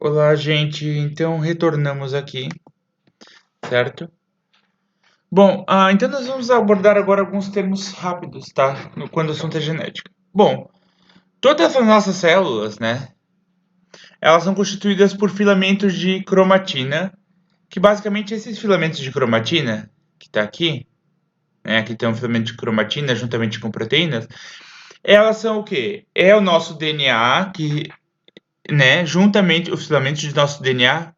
Olá, gente. Então, retornamos aqui, certo? Bom, então nós vamos abordar agora alguns termos rápidos, tá? Quando o assunto é genética. Bom, todas as nossas células, né? Elas são constituídas por filamentos de cromatina, que basicamente esses filamentos de cromatina, que tá aqui, né? Aqui tem um filamento de cromatina juntamente com proteínas. Elas são o quê? É o nosso DNA que, né? Juntamente os filamentos de nosso DNA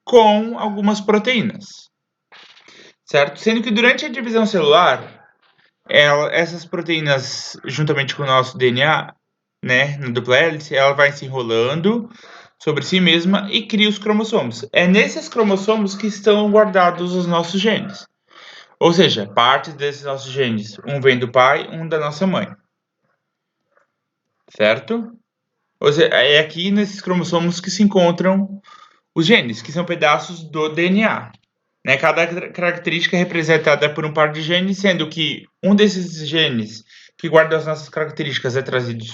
com algumas proteínas. Certo? Sendo que durante a divisão celular, essas proteínas, juntamente com o nosso DNA, né, na dupla hélice, ela vai se enrolando sobre si mesma e cria os cromossomos. É nesses cromossomos que estão guardados os nossos genes. Ou seja, partes desses nossos genes, um vem do pai, um da nossa mãe. Certo? Ou seja, é aqui nesses cromossomos que se encontram os genes, que são pedaços do DNA. Né? Cada característica é representada por um par de genes, sendo que um desses genes que guarda as nossas características é trazido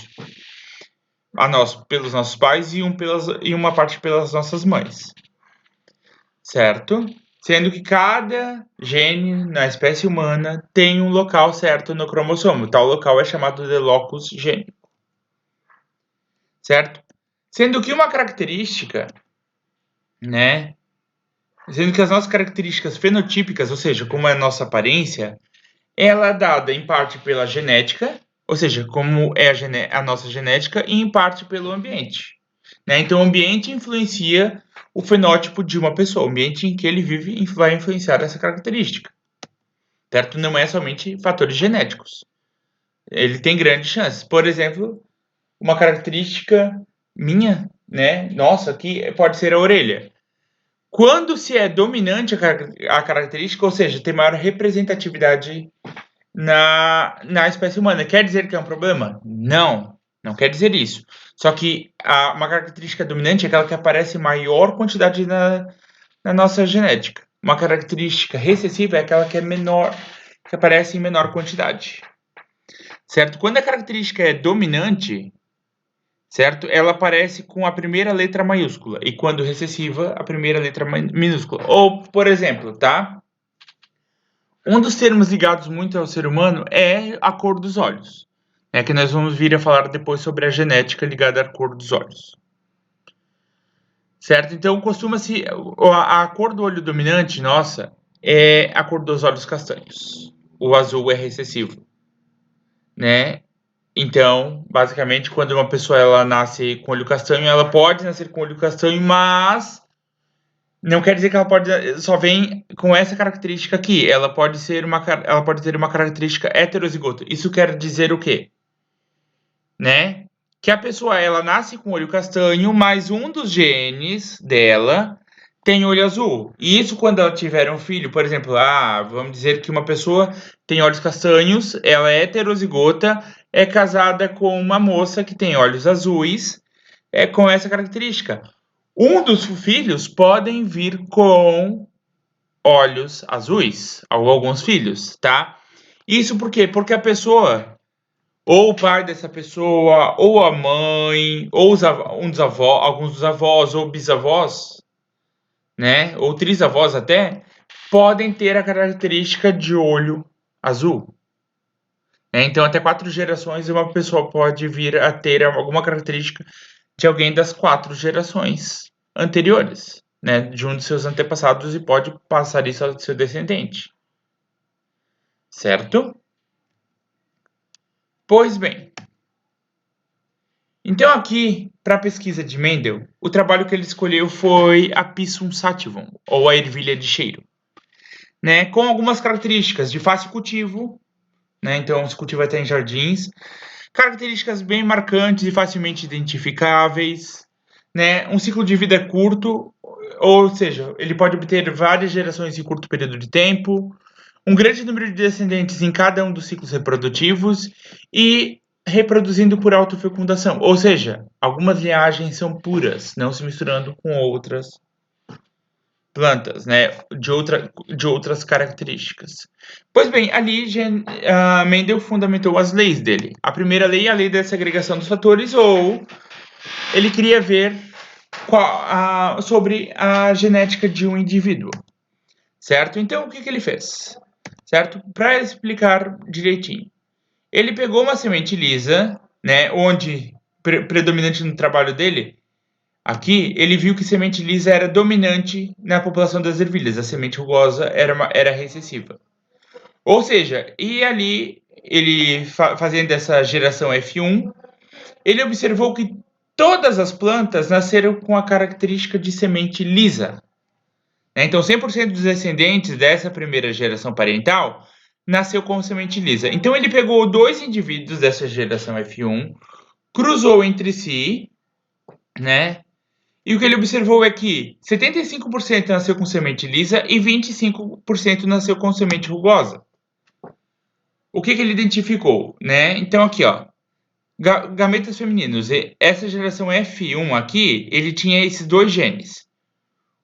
a nós pelos nossos pais e uma parte pelas nossas mães. Certo? Sendo que cada gene na espécie humana tem um local certo no cromossomo. Tal local é chamado de locus gênico. Certo? Sendo que uma característica, né? Sendo que as nossas características fenotípicas, ou seja, como é a nossa aparência, ela é dada em parte pela genética, ou seja, como é a nossa genética, e em parte pelo ambiente. Né? Então, o ambiente influencia o fenótipo de uma pessoa. O ambiente em que ele vive vai influenciar essa característica. Certo? Não é somente fatores genéticos. Ele tem grandes chances. Por exemplo, uma característica minha, né? Nossa, aqui pode ser a orelha. Quando se é dominante a característica, ou seja, tem maior representatividade na espécie humana. Quer dizer que é um problema? Não, não quer dizer isso. Só que uma característica dominante é aquela que aparece em maior quantidade na nossa genética. Uma característica recessiva é aquela que é menor, que aparece em menor quantidade. Certo? Quando a característica é dominante, certo? Ela aparece com a primeira letra maiúscula e quando recessiva, a primeira letra minúscula. Ou, por exemplo, tá? Um dos termos ligados muito ao ser humano é a cor dos olhos, né, que nós vamos vir a falar depois sobre a genética ligada à cor dos olhos. Certo? Então, costuma-se. A cor do olho dominante, nossa, é a cor dos olhos castanhos. O azul é recessivo, né? Então, basicamente, quando uma pessoa ela nasce com olho castanho, ela pode nascer com olho castanho, mas não quer dizer que ela pode só vem com essa característica aqui. Ela pode ter uma característica heterozigota. Isso quer dizer o quê? Né? Que a pessoa ela nasce com olho castanho, mas um dos genes dela tem olho azul. E isso quando ela tiver um filho, por exemplo, vamos dizer que uma pessoa tem olhos castanhos, ela é heterozigota, é casada com uma moça que tem olhos azuis, é com essa característica. Um dos filhos podem vir com olhos azuis, alguns filhos, tá? Isso por quê? Porque a pessoa, ou o pai dessa pessoa, ou a mãe, ou alguns dos avós ou bisavós, né? Ou trisavós até, podem ter a característica de olho azul. Então, até 4 gerações uma pessoa pode vir a ter alguma característica de alguém das 4 gerações anteriores, né, de um de seus antepassados e pode passar isso ao seu descendente. Certo? Pois bem. Então aqui, para a pesquisa de Mendel, o trabalho que ele escolheu foi a Pisum sativum, ou a ervilha de cheiro, né, com algumas características de fácil cultivo, né, então se cultiva até em jardins, características bem marcantes e facilmente identificáveis, né, um ciclo de vida curto, ou seja, ele pode obter várias gerações em curto período de tempo, um grande número de descendentes em cada um dos ciclos reprodutivos e reproduzindo por autofecundação, ou seja, algumas linhagens são puras, não se misturando com outras plantas, né, de outras características. Pois bem, ali Mendel fundamentou as leis dele. A primeira lei é a lei da segregação dos fatores, ou ele queria ver sobre a genética de um indivíduo, certo? Então, o que ele fez? Certo? Para explicar direitinho. Ele pegou uma semente lisa, né, onde, predominante no trabalho dele, aqui, ele viu que semente lisa era dominante na população das ervilhas, a semente rugosa era recessiva. Ou seja, e ali, ele fazendo essa geração F1, ele observou que todas as plantas nasceram com a característica de semente lisa. Então, 100% dos descendentes dessa primeira geração parental nasceu com semente lisa. Então, ele pegou 2 indivíduos dessa geração F1, cruzou entre si, né? E o que ele observou é que 75% nasceu com semente lisa e 25% nasceu com semente rugosa. O que ele identificou, né? Então, aqui, ó, gametas femininos. Essa geração F1 aqui, ele tinha esses 2 genes.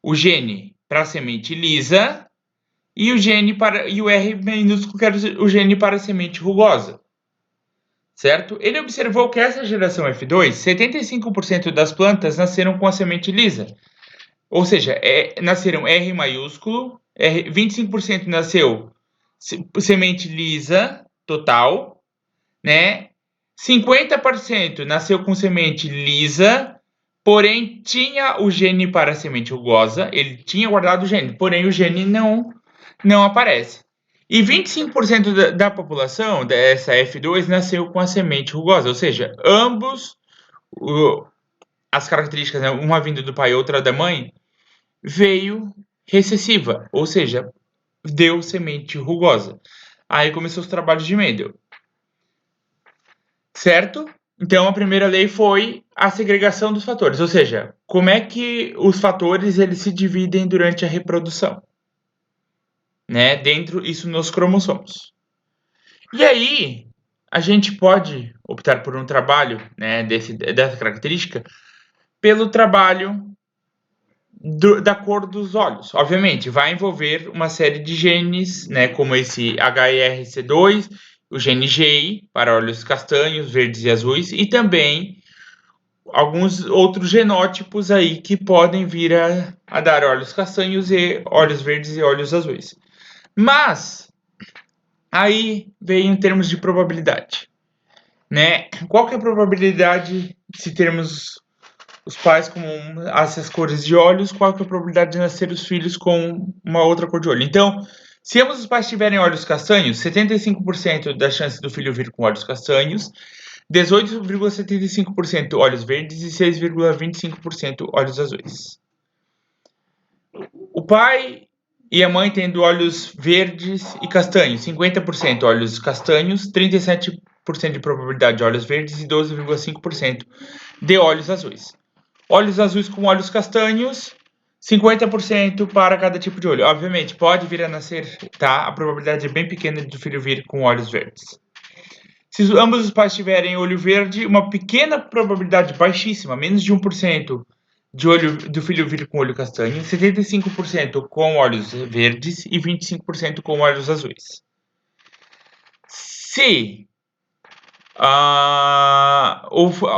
O gene para a semente lisa e o R minúsculo, que era o gene para a semente rugosa. Certo? Ele observou que essa geração F2, 75% das plantas nasceram com a semente lisa. Ou seja, nasceram R maiúsculo, 25% nasceu semente lisa total, né? 50% nasceu com semente lisa, porém tinha o gene para a semente rugosa, ele tinha guardado o gene, porém o gene não aparece. E 25% da população dessa F2 nasceu com a semente rugosa, ou seja, ambos, as características, né, uma vindo do pai e outra da mãe, veio recessiva, ou seja, deu semente rugosa. Aí começou os trabalhos de Mendel. Certo? Então a primeira lei foi a segregação dos fatores, ou seja, como é que os fatores eles se dividem durante a reprodução, né? Dentro isso nos cromossomos. E aí a gente pode optar por um trabalho, né, dessa característica, pelo trabalho da cor dos olhos. Obviamente, vai envolver uma série de genes, né, como esse HERC2, o gene GI, para olhos castanhos, verdes e azuis, e também alguns outros genótipos aí que podem vir a dar olhos castanhos e olhos verdes e olhos azuis. Mas, aí vem em termos de probabilidade, né? Qual que é a probabilidade, se termos os pais com essas cores de olhos, qual que é a probabilidade de nascer os filhos com uma outra cor de olho? Então, se ambos os pais tiverem olhos castanhos, 75% da chance do filho vir com olhos castanhos, 18,75% olhos verdes e 6,25% olhos azuis. O pai e a mãe tendo olhos verdes e castanhos, 50% olhos castanhos, 37% de probabilidade de olhos verdes e 12,5% de olhos azuis. Olhos azuis com olhos castanhos, 50% para cada tipo de olho. Obviamente, pode vir a nascer, tá? A probabilidade é bem pequena do filho vir com olhos verdes. Se ambos os pais tiverem olho verde, uma pequena probabilidade, baixíssima, menos de 1%, do filho vir com olho castanho, 75% com olhos verdes e 25% com olhos azuis. Se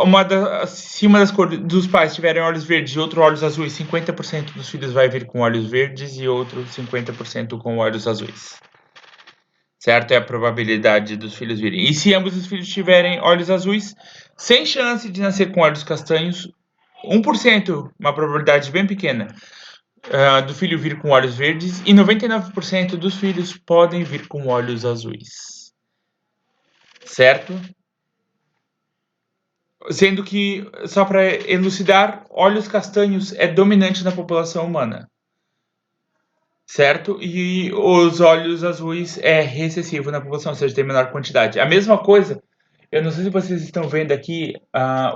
uma das cores dos pais tiverem olhos verdes e outro olhos azuis, 50% dos filhos vai vir com olhos verdes e outro 50% com olhos azuis. Certo? É a probabilidade dos filhos virem. E se ambos os filhos tiverem olhos azuis, sem chance de nascer com olhos castanhos, 1%, uma probabilidade bem pequena, do filho vir com olhos verdes, e 99% dos filhos podem vir com olhos azuis. Certo? Sendo que, só para elucidar, olhos castanhos é dominante na população humana. Certo? E os olhos azuis é recessivo na população, ou seja, tem menor quantidade. A mesma coisa, eu não sei se vocês estão vendo aqui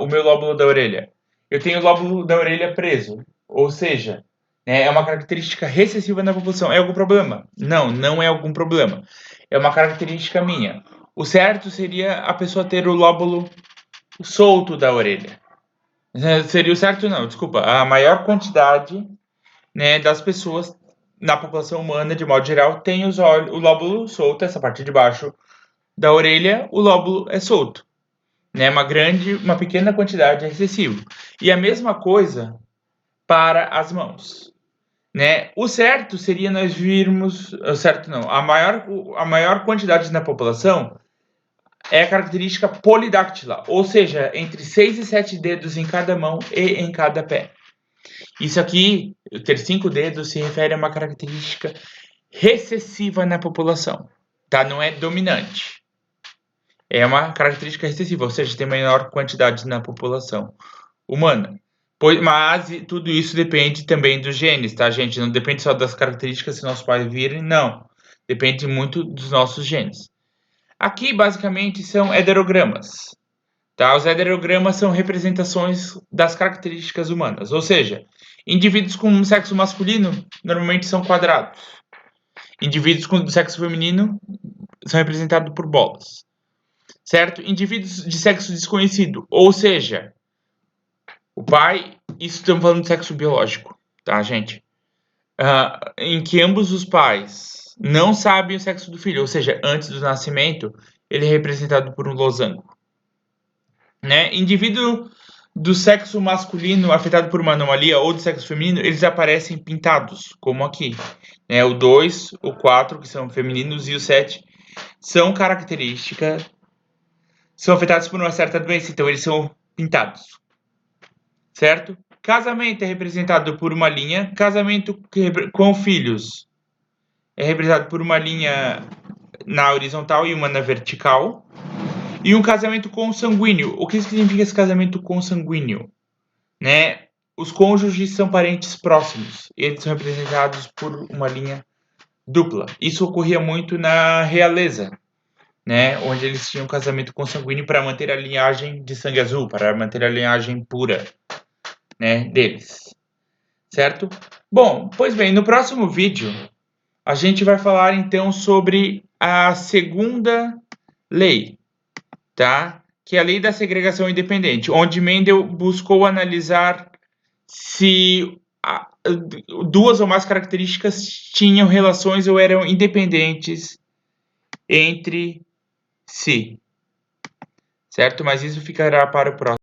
o meu lóbulo da orelha. Eu tenho o lóbulo da orelha preso, ou seja, né, é uma característica recessiva na população. É algum problema? Não, não é algum problema. É uma característica minha. O certo seria a pessoa ter o lóbulo solto da orelha. Seria o certo? Não, desculpa. A maior quantidade, né, das pessoas na população humana, de modo geral, tem o lóbulo solto, essa parte de baixo da orelha, o lóbulo é solto. Né? Uma pequena quantidade é excessivo. E a mesma coisa para as mãos, né? O certo seria nós virmos, o certo não, a maior quantidade na população é a característica polidáctila, ou seja, entre 6 e 7 dedos em cada mão e em cada pé. Isso aqui, ter 5 dedos, se refere a uma característica recessiva na população, tá? Não é dominante. É uma característica recessiva, ou seja, tem maior quantidade na população humana. Mas tudo isso depende também dos genes, tá, gente? Não depende só das características que nossos pais virem, não. Depende muito dos nossos genes. Aqui, basicamente, são heterogramas. Tá? Os heterogramas são representações das características humanas, ou seja, indivíduos com sexo masculino normalmente são quadrados. Indivíduos com sexo feminino são representados por bolas. Certo? Indivíduos de sexo desconhecido, ou seja, o pai, isso estamos falando de sexo biológico, tá, gente? Em que ambos os pais não sabem o sexo do filho, ou seja, antes do nascimento, ele é representado por um losango. Né? Indivíduo do sexo masculino afetado por uma anomalia ou do sexo feminino, eles aparecem pintados, como aqui. Né? O 2, o 4, que são femininos, e o 7 são características, são afetados por uma certa doença, então eles são pintados. Certo? Casamento é representado por uma linha, casamento com filhos é representado por uma linha na horizontal e uma na vertical. E um casamento consanguíneo. O que significa esse casamento consanguíneo? Né? Os cônjuges são parentes próximos. Eles são representados por uma linha dupla. Isso ocorria muito na realeza, né? Onde eles tinham um casamento consanguíneo para manter a linhagem de sangue azul, para manter a linhagem pura, né, deles. Certo? Bom, pois bem, no próximo vídeo a gente vai falar então sobre a segunda lei, tá? Que é a lei da segregação independente, onde Mendel buscou analisar se duas ou mais características tinham relações ou eram independentes entre si, certo? Mas isso ficará para o próximo.